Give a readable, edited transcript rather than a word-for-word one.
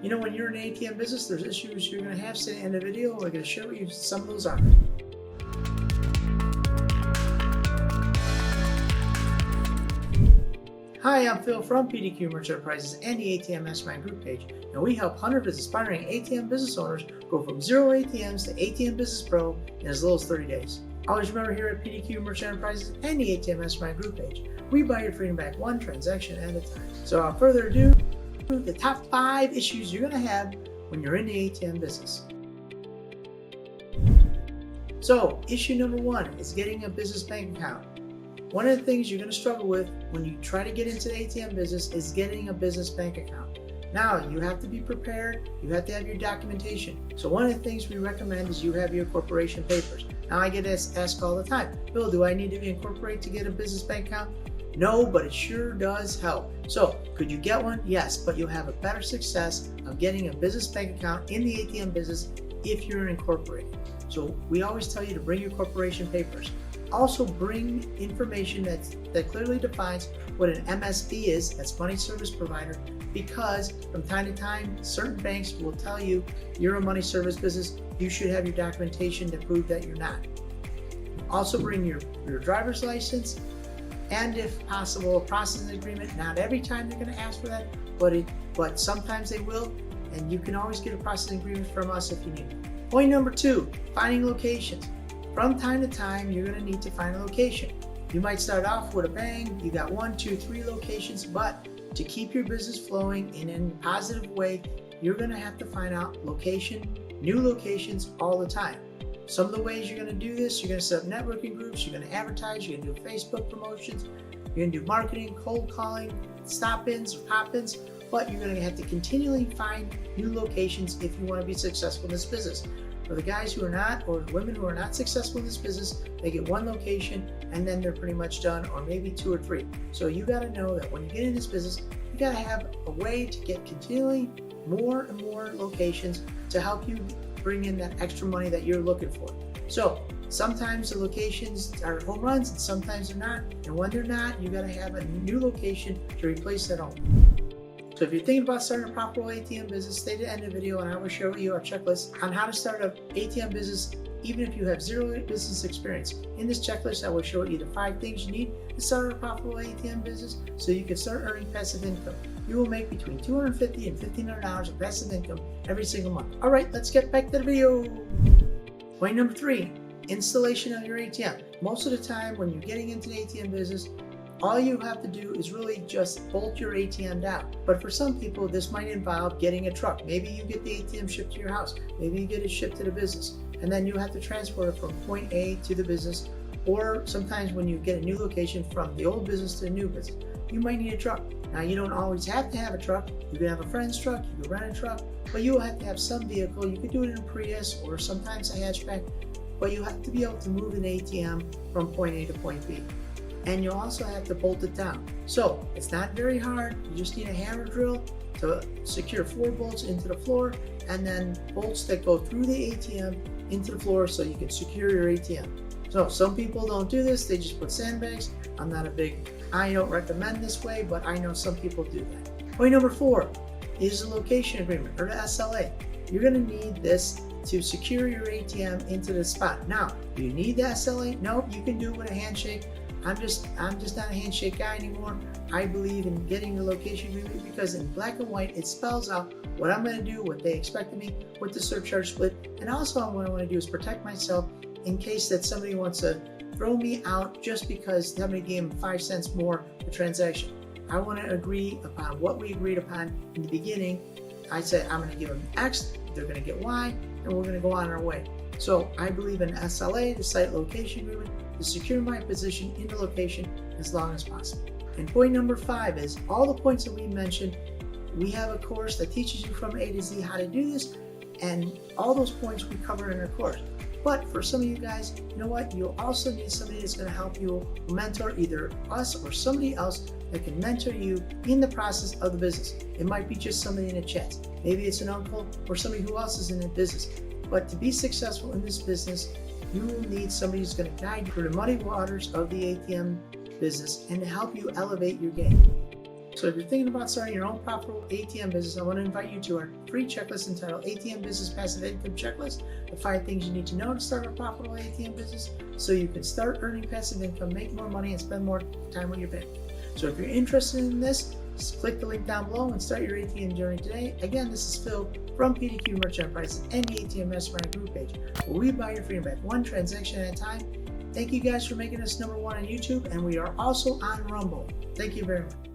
You know, when you're in the ATM business, there's issues you're going to have. So in the video, we're going to show you some of those are. Hi, I'm Phil from PDQ Merchant Enterprises and the ATM Mastermind Group page, and we help hundreds of aspiring ATM business owners go from 0 ATMs to ATM Business Pro in as little as 30 days. Always remember, here at PDQ Merchant Enterprises and the ATM Mastermind Group page, we buy your freedom back one transaction at a time. So without further ado, the top 5 issues you're going to have when you're in the ATM business. So issue number 1 is getting a business bank account. One of the things you're going to struggle with when you try to get into the ATM business is getting a business bank account. Now, you have to be prepared, you have to have your documentation. So one of the things we recommend is you have your corporation papers. Now, I get asked all the time, Bill, do I need to incorporate to get a business bank account? No, but it sure does help. So could you get one? Yes, but you'll have a better success of getting a business bank account in the ATM business if you're incorporated. So we always tell you to bring your corporation papers. Also bring information that clearly defines what an MSB is, that's money service provider, because from time to time, certain banks will tell you you're a money service business, you should have your documentation to prove that you're not. Also bring your driver's license, and if possible, a processing agreement. Not every time they're going to ask for that, but sometimes they will, and you can always get a processing agreement from us if you need it. Point number 2, finding locations. From time to time, you're going to need to find a location. You might start off with a bang, you got 1, 2, 3 locations, but to keep your business flowing in a positive way, you're going to have to find out new locations all the time. Some of the ways you're going to do this, you're going to set up networking groups, you're going to advertise, you're going to do Facebook promotions, you're going to do marketing, cold calling, stop-ins or pop-ins, but you're going to have to continually find new locations if you want to be successful in this business. For the guys who are not, or the women who are not successful in this business, they get 1 location and then they're pretty much done, or maybe 2 or 3. So you got to know that when you get in this business, you got to have a way to get continually more and more locations to help you bring in that extra money that you're looking for. So sometimes the locations are home runs and sometimes they're not. And when they're not, you got to have a new location to replace that home. So if you're thinking about starting a profitable ATM business, stay to the end of the video and I will show you our checklist on how to start an ATM business even if you have 0 business experience. In this checklist, I will show you the 5 things you need to start a profitable ATM business so you can start earning passive income. You will make between $250 and $1,500 of passive income every single month. All right, let's get back to the video. Point number 3, installation of your ATM. Most of the time when you're getting into the ATM business, all you have to do is really just bolt your ATM down. But for some people, this might involve getting a truck. Maybe you get the ATM shipped to your house. Maybe you get it shipped to the business. And then you have to transport it from point A to the business. Or sometimes when you get a new location from the old business to the new business, you might need a truck. Now, you don't always have to have a truck. You can have a friend's truck, you can rent a truck, but you will have to have some vehicle. You could do it in a Prius or sometimes a hatchback, but you have to be able to move an ATM from point A to point B. And you'll also have to bolt it down. So it's not very hard. You just need a hammer drill to secure 4 bolts into the floor, and then bolts that go through the ATM into the floor so you can secure your ATM. So some people don't do this, they just put sandbags. I don't recommend this way, but I know some people do that. Point number 4 is the location agreement, or the SLA. You're gonna need this to secure your ATM into the spot. Now, do you need the SLA? No, you can do it with a handshake. I'm just not a handshake guy anymore. I believe in getting the location agreement because in black and white, it spells out what I'm going to do, what they expect of me, what the surcharge split, and also what I want to do is protect myself in case that somebody wants to throw me out just because somebody gave them 5 cents more per transaction. I want to agree upon what we agreed upon in the beginning. I said I'm going to give them X, they're going to get Y, and we're going to go on our way. So I believe in SLA, the site location agreement, to secure my position in the location as long as possible. And point number 5 is all the points that we mentioned. We have a course that teaches you from A to Z how to do this, and all those points we cover in our course. But for some of you guys, you know what? You'll also need somebody that's going to help you mentor, either us or somebody else that can mentor you in the process of the business. It might be just somebody in the chat. Maybe it's an uncle or somebody who else is in the business. But to be successful in this business, you will need somebody who's going to guide you through the muddy waters of the ATM business and to help you elevate your game. So if you're thinking about starting your own profitable ATM business, I want to invite you to our free checklist entitled ATM Business Passive Income Checklist, the 5 things you need to know to start a profitable ATM business so you can start earning passive income, make more money, and spend more time with your family. So if you're interested in this, just click the link down below and start your ATM journey today. Again, this is Phil from PDQ Merchant Prices and the ATM Mastermind group page, where we buy your freedom back one transaction at a time. Thank you guys for making us #1 on YouTube, and we are also on Rumble. Thank you very much.